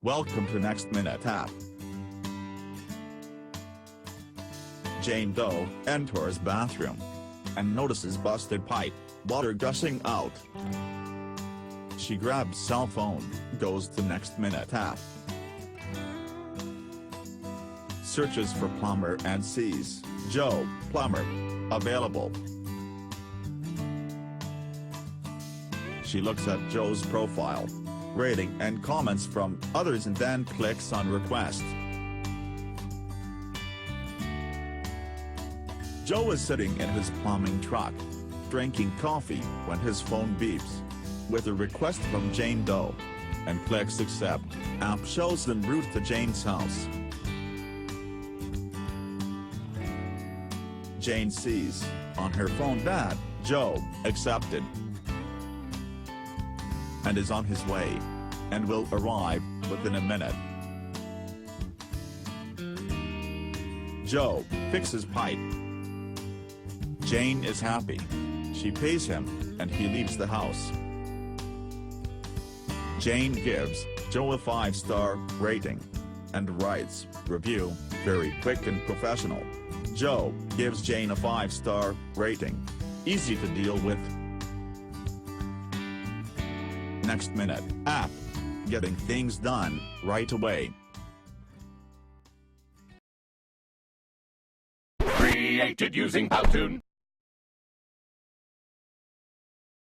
Welcome to Nextminuteapp. Jane Doe enters bathroom and notices busted pipe, water gushing out. She grabs cell phone, goes to Nextminuteapp, searches for Plumber and sees Joe, Plumber, available. She looks at Joe's profile, rating and comments from others and then clicks on request. Joe is sitting in his plumbing truck, drinking coffee when his phone beeps with a request from Jane Doe, and clicks accept. App shows them route to Jane's house. Jane sees on her phone that Joe accepted and is on his way, and will arrive within a minute. Joe fixes pipe. Jane is happy. She pays him, and he leaves the house. Jane gives Joe a 5-star rating and writes, "Review, very quick and professional." Joe gives Jane a 5-star rating. Easy to deal with. Nextminuteapp. Getting things done right away. Created using Powtoon.